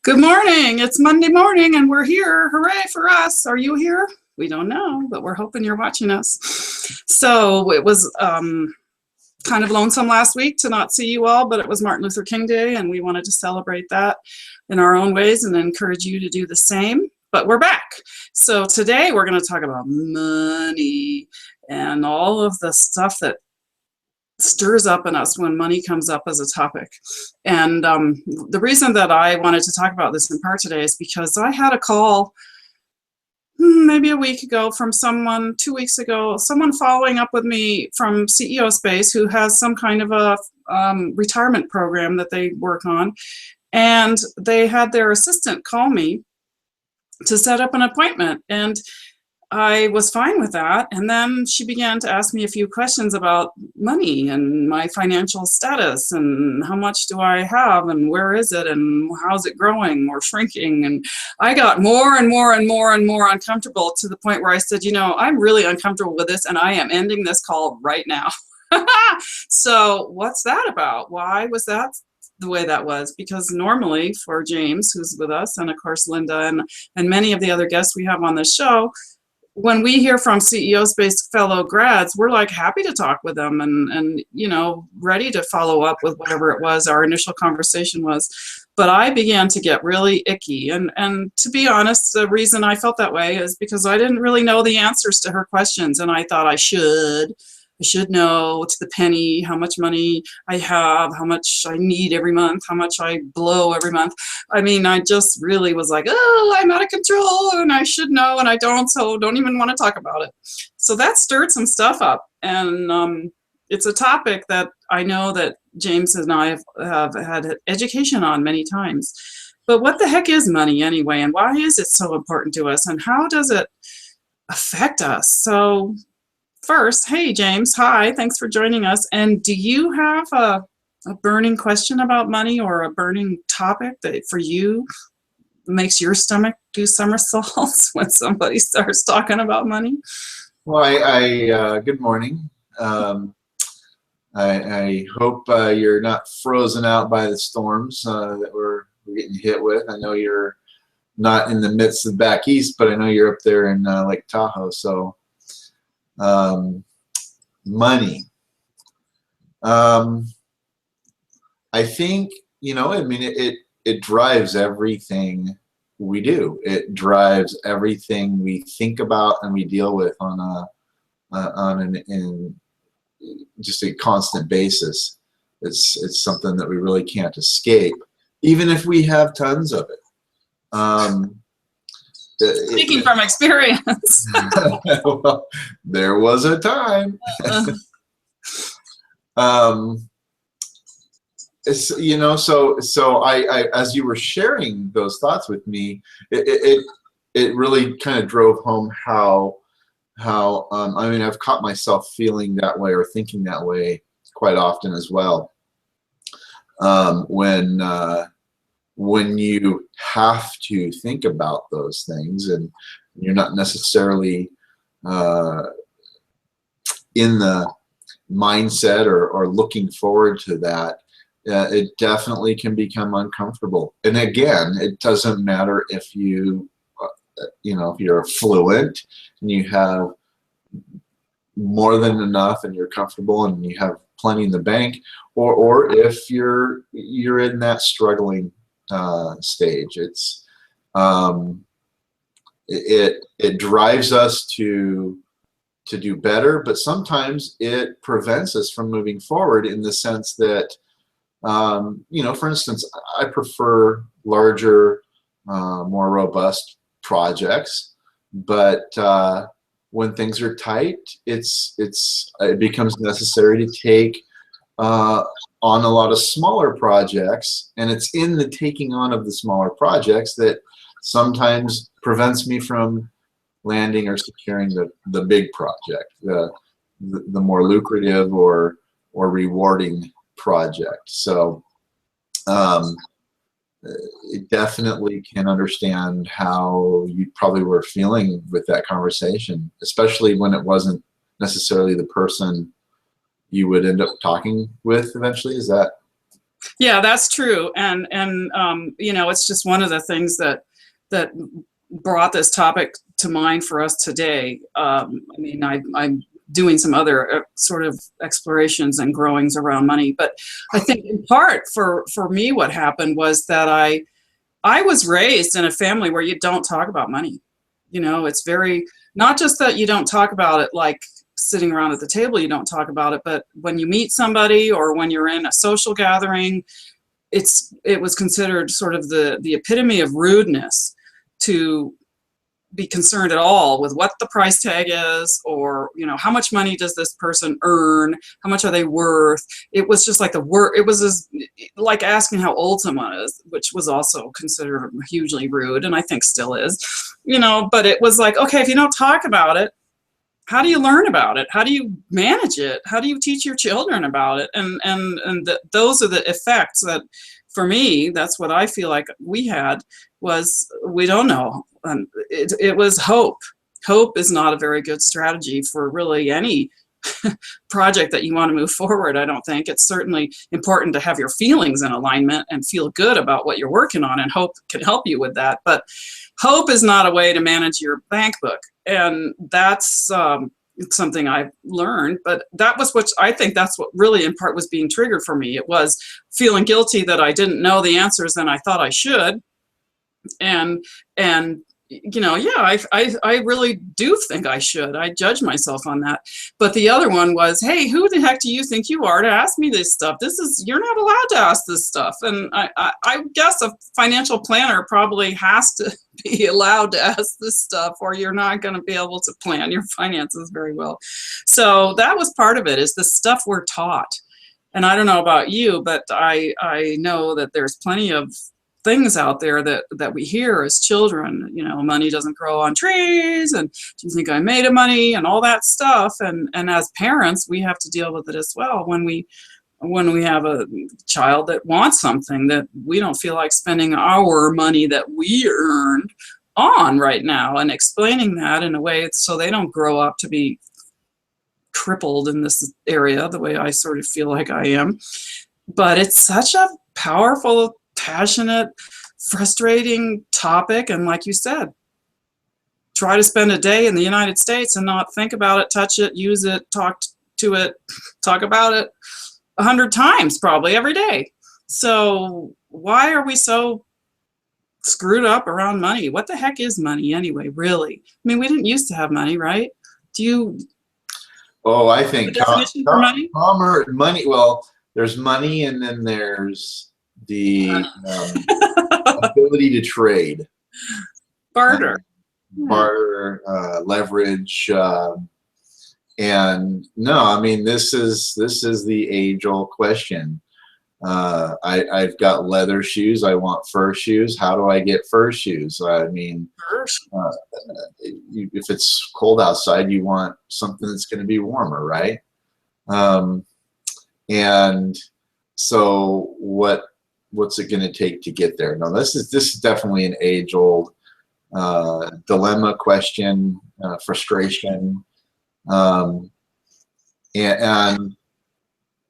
Good morning. It's Monday morning and we're here. Hooray for us. Are you here? We don't know, but we're hoping you're watching us. So it was kind of lonesome last week to not see you all, but it was Martin Luther King Day and we wanted to celebrate that in our own ways and encourage you to do the same. But we're back. So today we're going to talk about money and all of the stuff that stirs up in us when money comes up as a topic. And the reason that I wanted to talk about this in part today is because I had a call maybe a week ago from someone, 2 weeks ago, someone following up with me from CEO Space who has some kind of a retirement program that they work on. And they had their assistant call me to set up an appointment. And I was fine with that. And then she began to ask me a few questions about money and my financial status and how much do I have and where is it and how's it growing or shrinking. And I got more and more and more and more uncomfortable to the point where I said, you know, I'm really uncomfortable with this and I am ending this call right now. So what's that about? Why was that the way that was? Because normally for James, who's with us, and of course Linda and many of the other guests we have on the show, when we hear from CEO Space fellow grads, we're like happy to talk with them and you know, ready to follow up with whatever it was our initial conversation was. But I began to get really icky. And to be honest, the reason I felt that way is because I didn't really know the answers to her questions. And I thought I should know to the penny how much money I have, how much I need every month, how much I blow every month. I mean, I just really was like, oh, I'm out of control and I should know and I don't, so don't even want to talk about it. So that stirred some stuff up. And it's a topic that I know that James and I have had education on many times. But what the heck is money anyway? And why is it so important to us? And how does it affect us? So first, hey, James, hi, thanks for joining us. And do you have a burning question about money or a burning topic that for you makes your stomach do somersaults when somebody starts talking about money? Well, good morning. I hope you're not frozen out by the storms that we're getting hit with. I know you're not in the midst of back east, but I know you're up there in Lake Tahoe, so money. I think, you know, I mean, it drives everything we do. It drives everything we think about and we deal with on just a constant basis. It's something that we really can't escape, even if we have tons of it. Speaking from experience. Well, there was a time. You know, so I as you were sharing those thoughts with me, it really kind of drove home how I mean, I've caught myself feeling that way or thinking that way quite often as well. When you have to think about those things and you're not necessarily in the mindset or looking forward to that, it definitely can become uncomfortable. And again, it doesn't matter if you know, if you're fluent and you have more than enough and you're comfortable and you have plenty in the bank, or if you're in that struggling stage. It's it drives us to do better, but sometimes it prevents us from moving forward in the sense that you know, for instance, I prefer larger, more robust projects, but when things are tight, it becomes necessary to take on a lot of smaller projects, and it's in the taking on of the smaller projects that sometimes prevents me from landing or securing the big project, the more lucrative or rewarding project. So it definitely can understand how you probably were feeling with that conversation, especially when it wasn't necessarily the person you would end up talking with eventually. Is that Yeah, that's true. You know, it's just one of the things that brought this topic to mind for us today. I mean, I'm doing some other sort of explorations and growings around money, but I think in part for me, what happened was that I was raised in a family where you don't talk about money. You know, it's very, not just that you don't talk about it like sitting around at the table, you don't talk about it, but when you meet somebody or when you're in a social gathering, it was considered sort of the epitome of rudeness to be concerned at all with what the price tag is, or, you know, how much money does this person earn, how much are they worth. It was just like it was like asking how old someone is, which was also considered hugely rude, and I think still is, you know. But it was like, okay, if you don't talk about it, how do you learn about it? How do you manage it? How do you teach your children about it? Those are the effects that, for me, that's what I feel like we had, was we don't know. It was hope. Hope is not a very good strategy for really any project that you want to move forward, I don't think. It's certainly important to have your feelings in alignment and feel good about what you're working on, and hope can help you with that. But hope is not a way to manage your bank book. And that's something I've learned. But that was what I think that's what really in part was being triggered for me. It was feeling guilty that I didn't know the answers and I thought I should. And you know, yeah, I really do think I should. I judge myself on that. But the other one was, hey, who the heck do you think you are to ask me this stuff? You're not allowed to ask this stuff. And I guess a financial planner probably has to be allowed to ask this stuff, or you're not going to be able to plan your finances very well. So that was part of it, is the stuff we're taught. And I don't know about you, but I know that there's plenty of things out there that we hear as children, you know, money doesn't grow on trees, and do you think I made of money, and all that stuff. And as parents, we have to deal with it as well when we have a child that wants something that we don't feel like spending our money that we earned on right now, and explaining that in a way so they don't grow up to be crippled in this area the way I sort of feel like I am. But it's such a powerful, passionate, frustrating topic. And like you said, try to spend a day in the United States and not think about it, touch it, use it, talk about it 100 times probably every day. So why are we so screwed up around money? What the heck is money anyway, really? I mean, we didn't used to have money, right? Do you? Oh, I think definition for money? Money. Well, there's money, and then there's the ability to trade, barter, leverage, and no, I mean, this is the age-old question. I've got leather shoes. I want fur shoes. How do I get fur shoes? I mean, if it's cold outside, you want something that's going to be warmer, right? And so what's it going to take to get there? No, this is definitely an age-old dilemma, question, frustration, and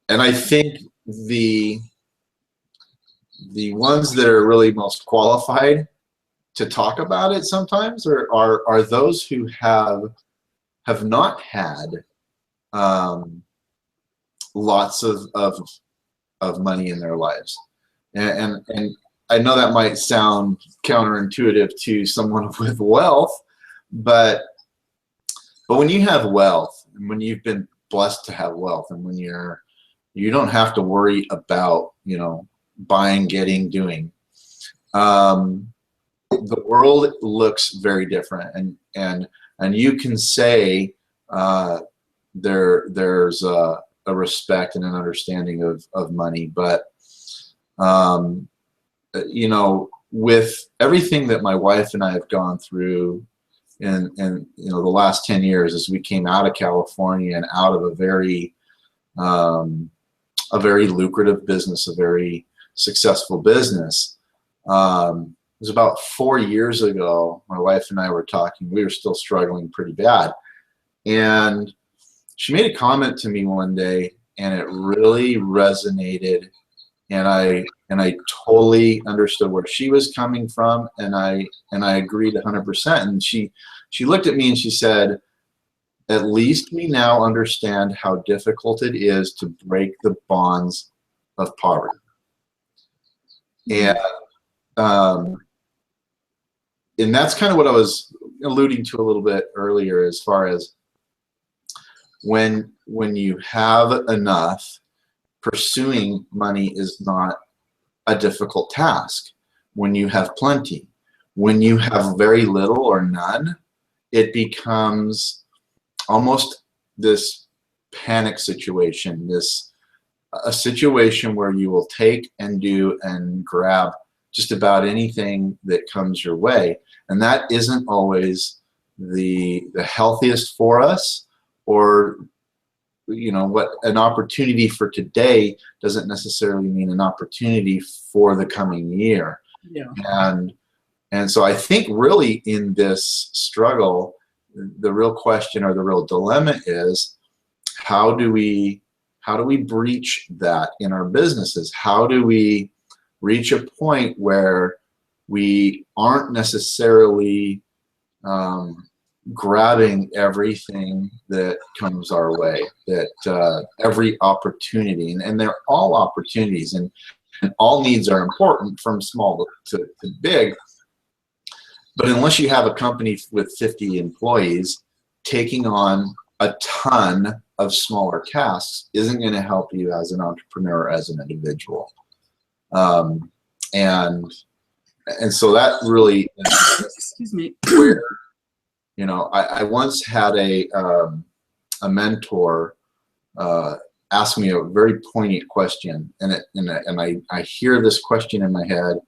I think the ones that are really most qualified to talk about it sometimes are those who have not had lots of money in their lives. And I know that might sound counterintuitive to someone with wealth, but when you have wealth, and when you've been blessed to have wealth, and when you don't have to worry about, you know, buying, getting, doing, the world looks very different, and you can say there's a respect and an understanding of money, but you know, with everything that my wife and I have gone through in you know, the last 10 years, as we came out of California and out of a very lucrative business, a very successful business. It was about 4 years ago, my wife and I were talking. We were still struggling pretty bad, and she made a comment to me one day, and it really resonated and I totally understood where she was coming from, and I agreed 100%. And she looked at me and she said, at least we now understand how difficult it is to break the bonds of poverty. And that's kind of what I was alluding to a little bit earlier, as far as when you have enough, pursuing money is not a difficult task. When you have plenty, when you have very little or none, it becomes almost this panic situation, a situation where you will take and do and grab just about anything that comes your way. And that isn't always the healthiest for us, or what an opportunity for today doesn't necessarily mean an opportunity for the coming year. Yeah. And so I think really in this struggle, the real question or the real dilemma is, how do we breach that in our businesses? How do we reach a point where we aren't necessarily grabbing everything that comes our way, that every opportunity, and they're all opportunities, and all needs are important, from small to big. But unless you have a company with 50 employees, taking on a ton of smaller tasks isn't going to help you as an entrepreneur, as an individual. And so that really is Excuse me. where, I once had a mentor ask me a very poignant question, and I hear this question in my head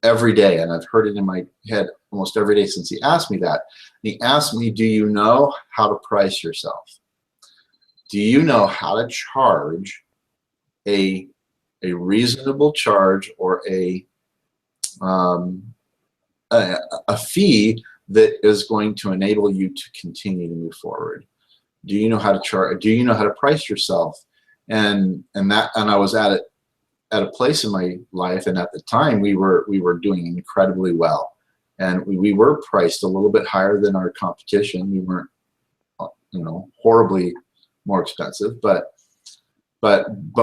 every day, and I've heard it in my head almost every day since he asked me that. And he asked me, do you know how to price yourself? Do you know how to charge a reasonable charge, or a fee that is going to enable you to continue to move forward? Do you know how to charge? Do you know how to price yourself? And I was at a place in my life, and at the time we were doing incredibly well, and we were priced a little bit higher than our competition. We weren't, horribly more expensive, but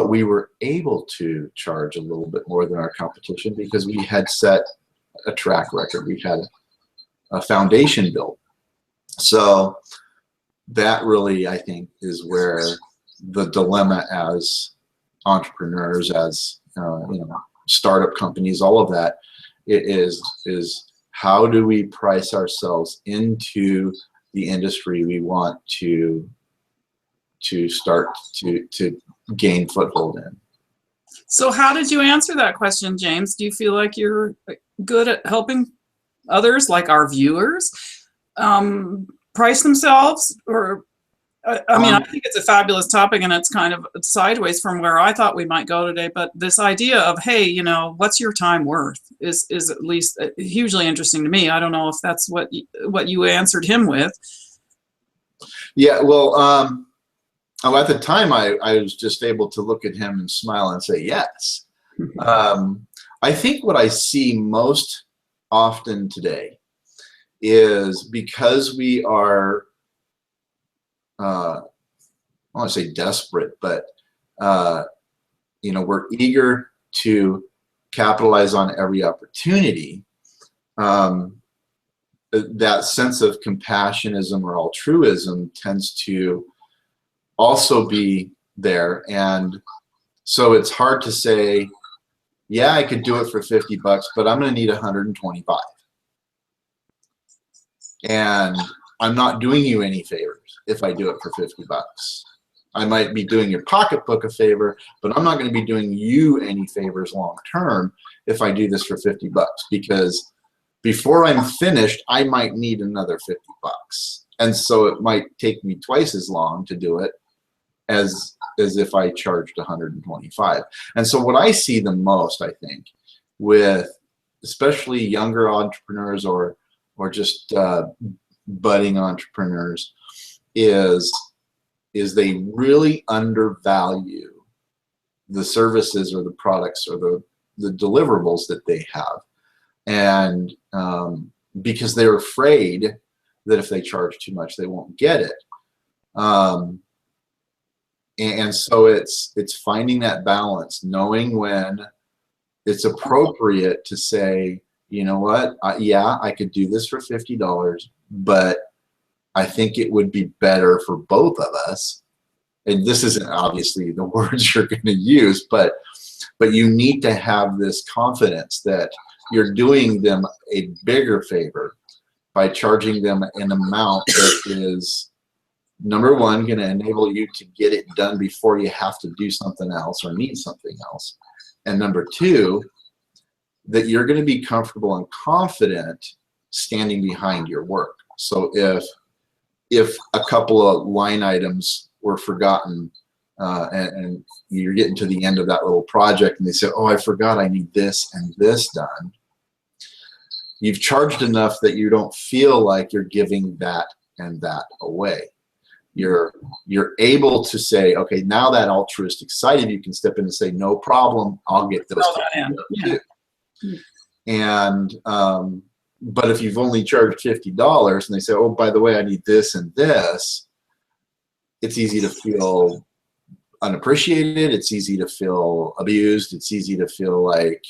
we were able to charge a little bit more than our competition because we had set a track record. We had a foundation built. So that really, I think, is where the dilemma as entrepreneurs, as startup companies, all of that, it is how do we price ourselves into the industry we want to start to gain foothold in. So how did you answer that question, James? Do you feel like you're good at helping others, like our viewers, price themselves? Or I think it's a fabulous topic, and it's kind of sideways from where I thought we might go today. But this idea of, hey, what's your time worth is at least hugely interesting to me. I don't know if that's what you answered him with. Yeah, well, at the time, I was just able to look at him and smile and say yes. I think what I see most often today is, because we are, I want to say desperate, but we're eager to capitalize on every opportunity. That sense of compassionism or altruism tends to also be there, and so it's hard to say, yeah, I could do it for $50, but I'm going to need 125, and I'm not doing you any favors if I do it for $50. I might be doing your pocketbook a favor, but I'm not going to be doing you any favors long term if I do this for $50, because before I'm finished, I might need another $50, and so it might take me twice as long to do it as if I charged 125. And so what I see the most, I think, with especially younger entrepreneurs or just budding entrepreneurs, is they really undervalue the services or the products or the deliverables that they have. And because they're afraid that if they charge too much, they won't get it. And so it's finding that balance, knowing when it's appropriate to say, you know what, yeah, I could do this for $50, but I think it would be better for both of us. And this isn't obviously the words you're going to use, but you need to have this confidence that you're doing them a bigger favor by charging them an amount that is, number one, going to enable you to get it done before you have to do something else or need something else. And number two, that you're going to be comfortable and confident standing behind your work. So if a couple of line items were forgotten and you're getting to the end of that little project and they say, oh, I forgot I need this and this done, you've charged enough that you don't feel like you're giving that and that away. You're able to say, okay, now that altruistic side of you can step in and say, no problem, I'll get those too. And but if you've only charged $50 and they say, oh, by the way, I need this and this, it's easy to feel unappreciated. It's easy to feel abused. It's easy to feel like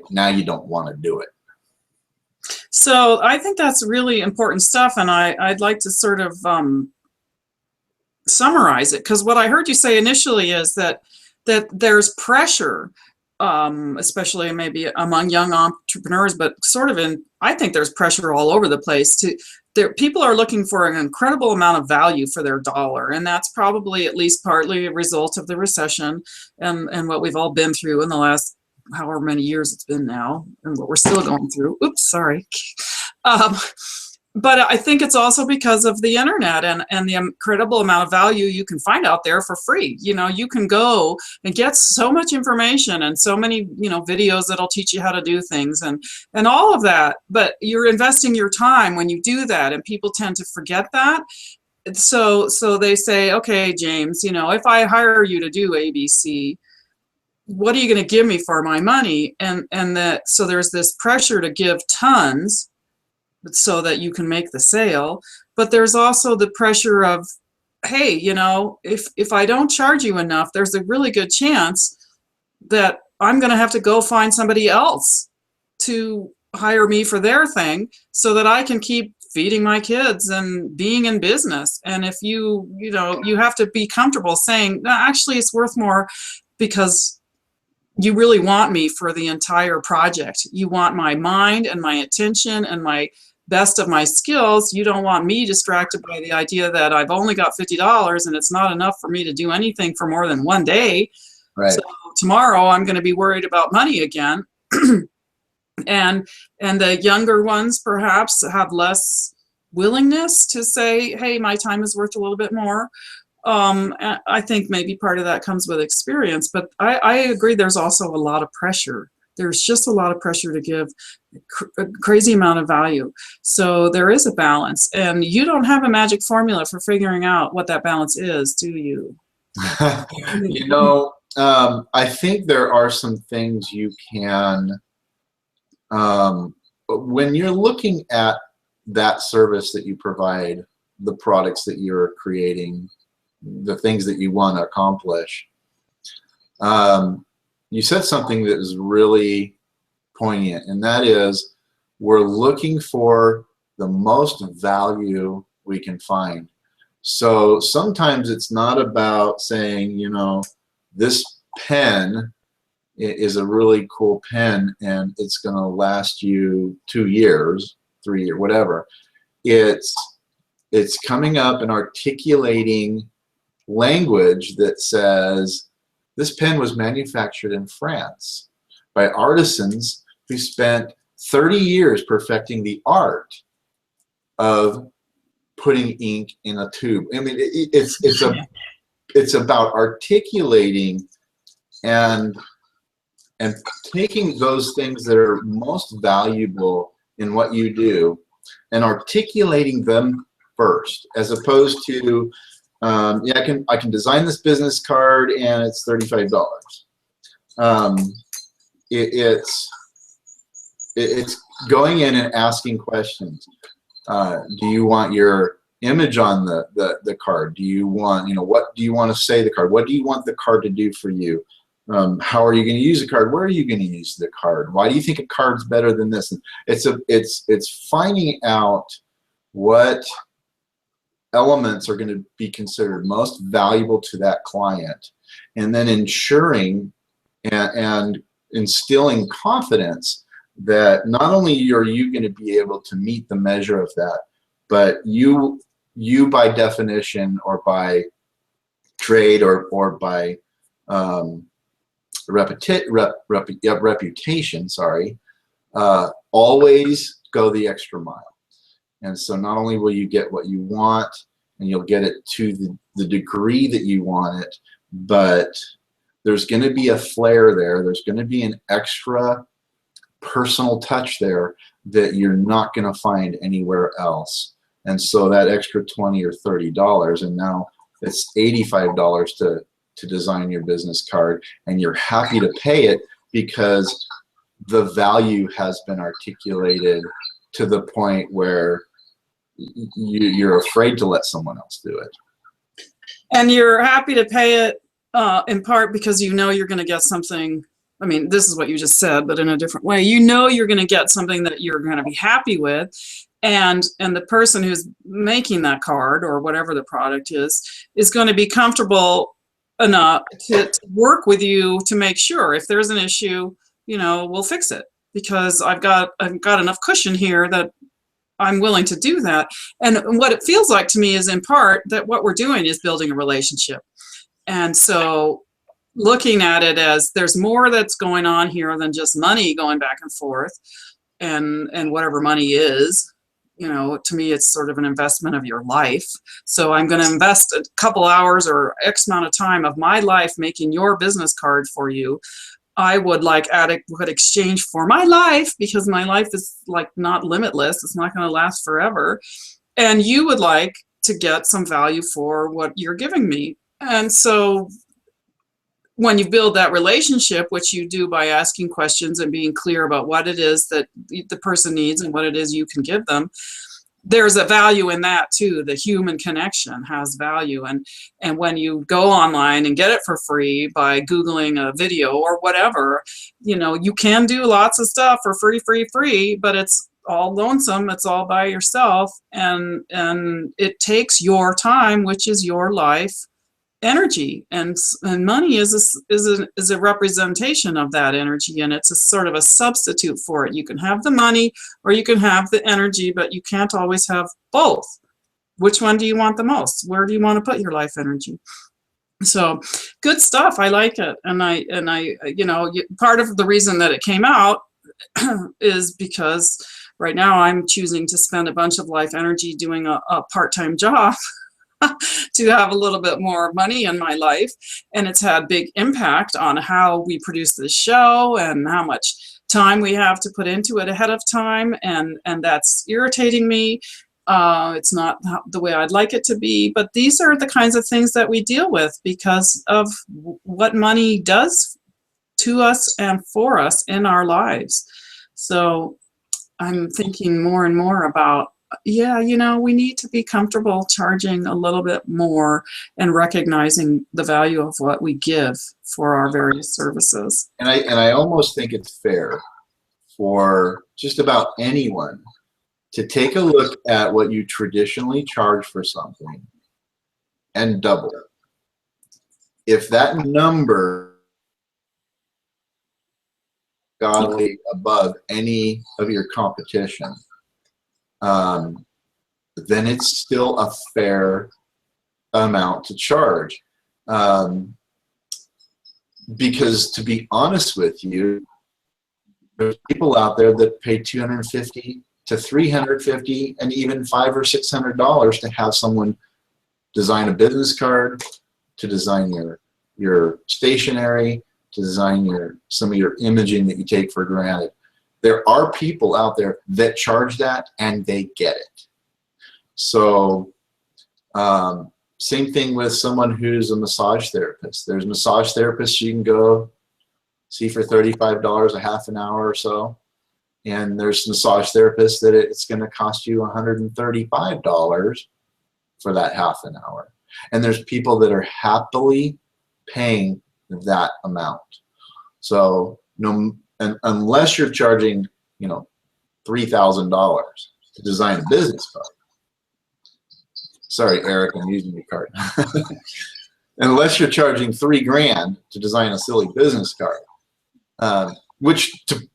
now you don't want to do it. So I think that's really important stuff, and I'd like to sort of summarize it, because what I heard you say initially is that there's pressure, especially maybe among young entrepreneurs, but sort of I think there's pressure all over the place. People are looking for an incredible amount of value for their dollar, and that's probably at least partly a result of the recession and what we've all been through in the last however many years it's been now, and what we're still going through. Oops, sorry. But I think it's also because of the internet and the incredible amount of value you can find out there for free. You know, you can go and get so much information and so many, videos that'll teach you how to do things and all of that. But you're investing your time when you do that, and people tend to forget that. So they say, okay, James, if I hire you to do ABC, what are you going to give me for my money? So there's this pressure to give tons so that you can make the sale. But there's also the pressure of, hey, if I don't charge you enough, there's a really good chance that I'm going to have to go find somebody else to hire me for their thing so that I can keep feeding my kids and being in business. And if you have to be comfortable saying, no, actually it's worth more because you really want me for the entire project. You want my mind and my attention and my best of my skills. You don't want me distracted by the idea that I've only got $50 and it's not enough for me to do anything for more than one day. Right. So tomorrow I'm going to be worried about money again. and the younger ones perhaps have less willingness to say, hey, my time is worth a little bit more. I think maybe part of that comes with experience, but I agree there's also a lot of pressure. There's just a lot of pressure to give a crazy amount of value. So there is a balance, and you don't have a magic formula for figuring out what that balance is, do you? I think there are some things you can, when you're looking at that service that you provide, the products that you're creating, the things that you want to accomplish. You said something that is really poignant, and that is we're looking for the most value we can find. So sometimes it's not about saying, this pen is a really cool pen and it's going to last you 2 years, 3 years, whatever. It's coming up and articulating language that says this pen was manufactured in France by artisans who spent 30 years perfecting the art of putting ink in a tube. I mean, it's about articulating and taking those things that are most valuable in what you do and articulating them first, as opposed to Yeah, I can design this business card and it's $35. It's going in and asking questions. Do you want your image on the card? Do you want, what do you want to say the card? What do you want the card to do for you? How are you going to use the card? Where are you going to use the card? Why do you think a card's better than this? And it's finding out what elements are going to be considered most valuable to that client, and then ensuring and instilling confidence that not only are you going to be able to meet the measure of that, but you by definition or by trade or by reputation, sorry, always go the extra mile. And so not only will you get what you want, and you'll get it to the degree that you want it, but there's going to be a flair there. There's going to be an extra personal touch there that you're not going to find anywhere else. And so that extra $20 or $30, and now it's $85 to design your business card, and you're happy to pay it because the value has been articulated to the point where you're afraid to let someone else do it. And you're happy to pay it in part because you know you're going to get something. I mean, this is what you just said, but in a different way. You know you're going to get something that you're going to be happy with, and the person who's making that card or whatever the product is going to be comfortable enough to work with you to make sure if there's an issue, we'll fix it because I've got enough cushion here that I'm willing to do that. And what it feels like to me is in part that what we're doing is building a relationship. And so looking at it as there's more that's going on here than just money going back and forth and whatever money is, to me, it's sort of an investment of your life. So I'm going to invest a couple hours or X amount of time of my life making your business card for you. I would like adequate exchange for my life because my life is like not limitless. It's not going to last forever. And you would like to get some value for what you're giving me. And so when you build that relationship, which you do by asking questions and being clear about what it is that the person needs and what it is you can give them, there's a value in that too. The human connection has value. And when you go online and get it for free by Googling a video or whatever, you can do lots of stuff for free, but it's all lonesome. It's all by yourself. And it takes your time, which is your life energy, and money is a representation of that energy, and it's a sort of a substitute for it. You can have the money or you can have the energy, but you can't always have both. Which one do you want the most? Where do you want to put your life energy? So good stuff. I like it. And I part of the reason that it came out is because right now I'm choosing to spend a bunch of life energy doing a part-time job to have a little bit more money in my life. And it's had big impact on how we produce this show and how much time we have to put into it ahead of time. And that's irritating me. It's not the way I'd like it to be, but these are the kinds of things that we deal with because of what money does to us and for us in our lives. So I'm thinking more and more about, we need to be comfortable charging a little bit more and recognizing the value of what we give for our various services. And I almost think it's fair for just about anyone to take a look at what you traditionally charge for something and double it. If that number godly above any of your competition, then it's still a fair amount to charge. Because to be honest with you, there's people out there that pay $250 to $350 and even $500 or $600 to have someone design a business card, to design your stationery, to design some of your imaging that you take for granted. There are people out there that charge that and they get it. So Same thing with someone who's a massage therapist. There's massage therapists you can go see for $35 a half an hour or so. And there's massage therapists that it's going to cost you $135 for that half an hour. And there's people that are happily paying that amount. So unless you're charging, $3,000 to design a business card. Sorry, Eric, I'm using your card. Unless you're charging $3,000 to design a silly business card, which, to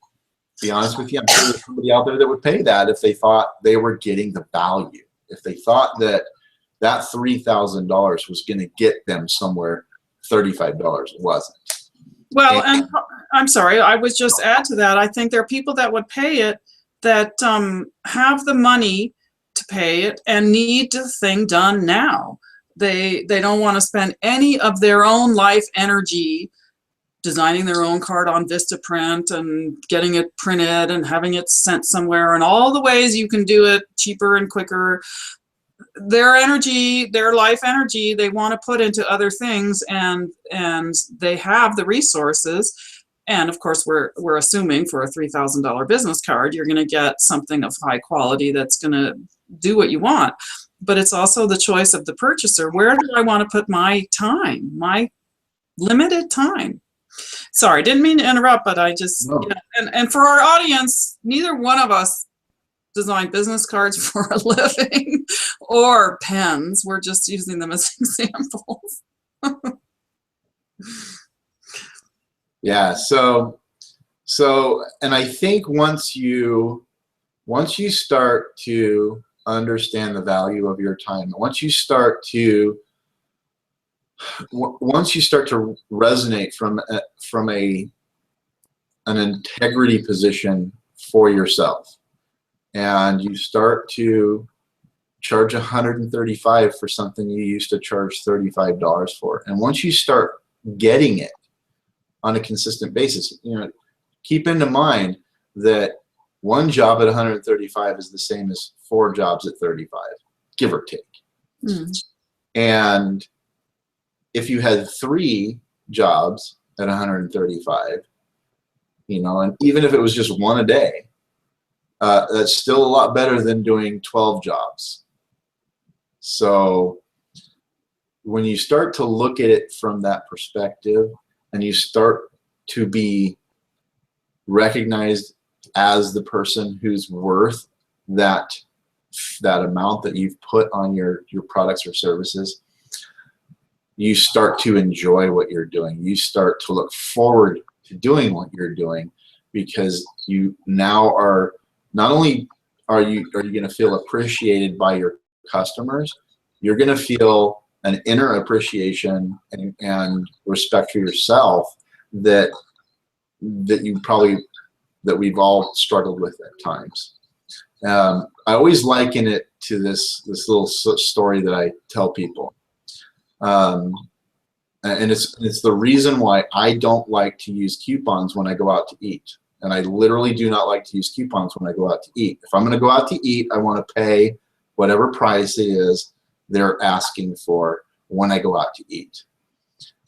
be honest with you, I'm sure there's somebody out there that would pay that if they thought they were getting the value. If they thought that $3,000 was going to get them somewhere, $35 wasn't. Well, and I'm sorry, I would just add to that. I think there are people that would pay it that have the money to pay it and need the thing done now. They don't want to spend any of their own life energy designing their own card on Vistaprint and getting it printed and having it sent somewhere and all the ways you can do it cheaper and quicker. Their energy, their life energy, they want to put into other things, and they have the resources. And of course, we're assuming for a $3,000 business card, you're going to get something of high quality that's going to do what you want. But it's also the choice of the purchaser. Where do I want to put my time, my limited time? Sorry, didn't mean to interrupt, but I just, No. and for our audience, neither one of us design business cards for a living or pens. We're just using them as examples. Yeah, so and I think once you start to understand the value of your time, once you start to resonate from an integrity position for yourself, and you start to charge $135 for something you used to charge $35 for, and once you start getting it on a consistent basis, keep into mind that one job at $135 is the same as 4 jobs at $35, give or take. Mm. And if you had 3 jobs at $135, and even if it was just one a day, that's still a lot better than doing 12 jobs. So when you start to look at it from that perspective, and you start to be recognized as the person who's worth that amount that you've put on your products or services, you start to enjoy what you're doing. You start to look forward to doing what you're doing, because you now are not only are you going to feel appreciated by your customers, you're going to feel an inner appreciation and respect for yourself that we've all struggled with at times. I always liken it to this little story that I tell people, and it's the reason why I don't like to use coupons when I go out to eat. And I literally do not like to use coupons when I go out to eat. If I'm going to go out to eat, I want to pay whatever price it is they're asking for when I go out to eat.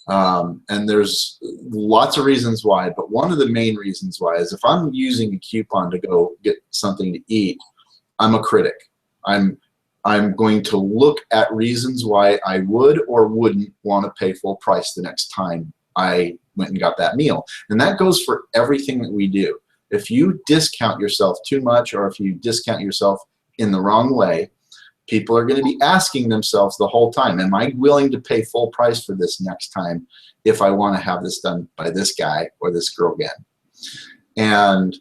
And there's lots of reasons why, but one of the main reasons why is if I'm using a coupon to go get something to eat, I'm a critic. I'm going to look at reasons why I would or wouldn't want to pay full price the next time I went and got that meal. And that goes for everything that we do. If you discount yourself too much, or if you discount yourself in the wrong way, people are going to be asking themselves the whole time, am I willing to pay full price for this next time if I want to have this done by this guy or this girl again? And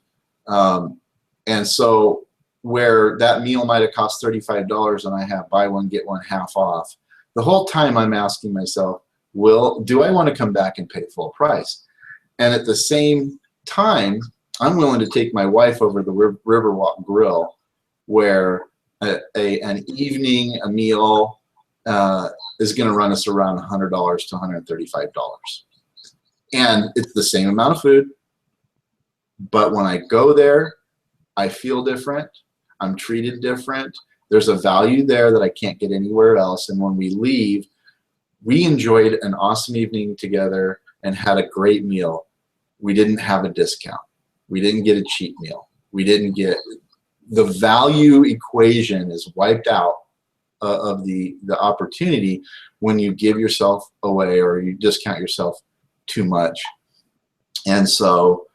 so where that meal might have cost $35 and I have buy one, get one half off, the whole time I'm asking myself, do I want to come back and pay full price? And at the same time, I'm willing to take my wife over the Riverwalk Grill, where an evening, a meal is going to run us around $100 to $135. And it's the same amount of food, but when I go there, I feel different. I'm treated different. There's a value there that I can't get anywhere else. And when we leave, we enjoyed an awesome evening together and had a great meal. We didn't have a discount. We didn't get a cheap meal. We didn't get the value equation is wiped out of the opportunity when you give yourself away or you discount yourself too much. And so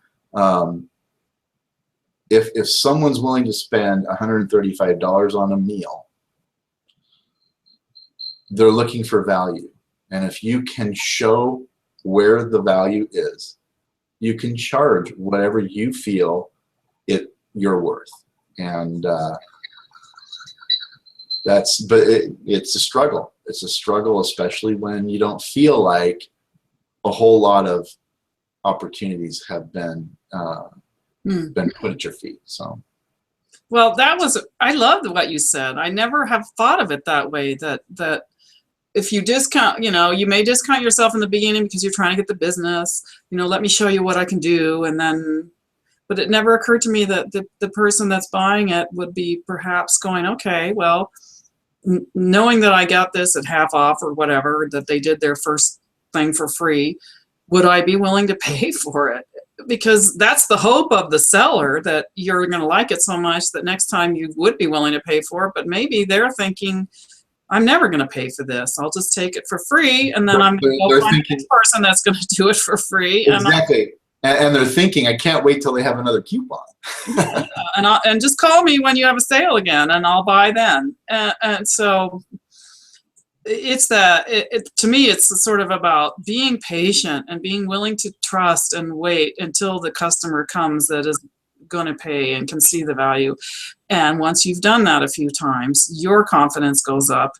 if someone's willing to spend $135 on a meal, they're looking for value. And if you can show where the value is, you can charge whatever you feel you're worth. And it's a struggle. It's a struggle, especially when you don't feel like a whole lot of opportunities have been put at your feet. So, well, I loved what you said. I never have thought of it that way, that if you discount, you may discount yourself in the beginning because you're trying to get the business, let me show you what I can do. And then, but it never occurred to me that the person that's buying it would be perhaps going, okay, well, knowing that I got this at half off or whatever, that they did their first thing for free, would I be willing to pay for it? Because that's the hope of the seller, that you're going to like it so much that next time you would be willing to pay for it. But maybe they're thinking, I'm never going to pay for this. I'll just take it for free, and then I'm going to go find the next person that's going to do it for free. Exactly. And they're thinking, I can't wait till they have another coupon. Yeah, and just call me when you have a sale again, and I'll buy then. And so it's that. To me, it's sort of about being patient and being willing to trust and wait until the customer comes that is going to pay and can see the value. And once you've done that a few times, your confidence goes up,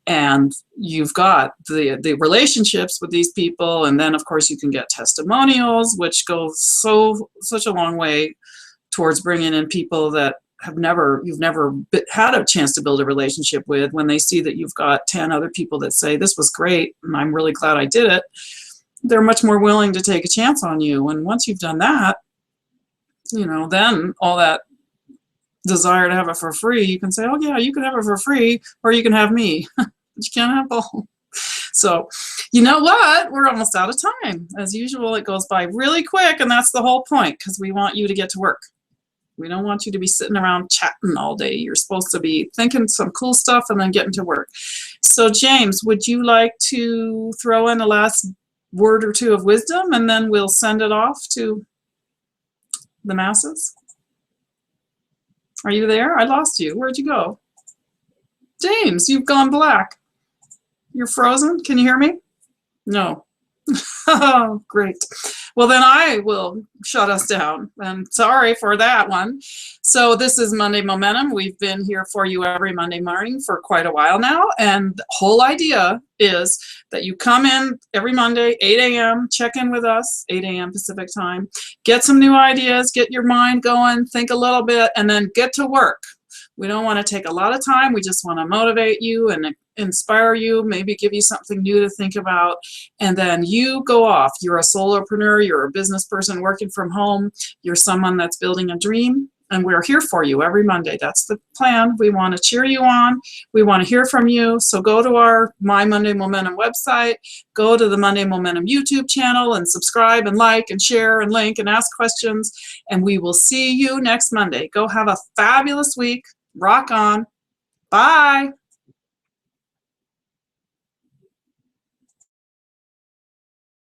and you've got the relationships with these people. And then of course you can get testimonials, which go such a long way towards bringing in people that you've never had a chance to build a relationship with. When they see that you've got 10 other people that say, this was great and I'm really glad I did it, they're much more willing to take a chance on you. And once you've done that, then all that desire to have it for free, you can say, oh yeah, you can have it for free, or you can have me. But you can't have both. So you know what, we're almost out of time. As usual, it goes by really quick, and that's the whole point, because we want you to get to work. We don't want you to be sitting around chatting all day. You're supposed to be thinking some cool stuff and then getting to work. So James, would you like to throw in a last word or two of wisdom, and then we'll send it off to the masses? Are you there? I lost you. Where'd you go? James, you've gone black. You're frozen. Can you hear me? No. Oh, great. Well, then I will shut us down. And sorry for that one. So this is Monday Momentum. We've been here for you every Monday morning for quite a while now. And the whole idea is that you come in every Monday, 8 a.m., check in with us, 8 a.m. Pacific time, get some new ideas, get your mind going, think a little bit, and then get to work. We don't want to take a lot of time. We just want to motivate you and inspire you, maybe give you something new to think about, and then you go off. You're a solopreneur, you're a business person working from home, you're someone that's building a dream, and we're here for you every Monday. That's the plan. We want to cheer you on. We want to hear from you. So go to our My Monday Momentum website, go to the Monday Momentum YouTube channel and subscribe and like and share and link and ask questions, and we will see you next Monday. Go have a fabulous week. Rock on. Bye.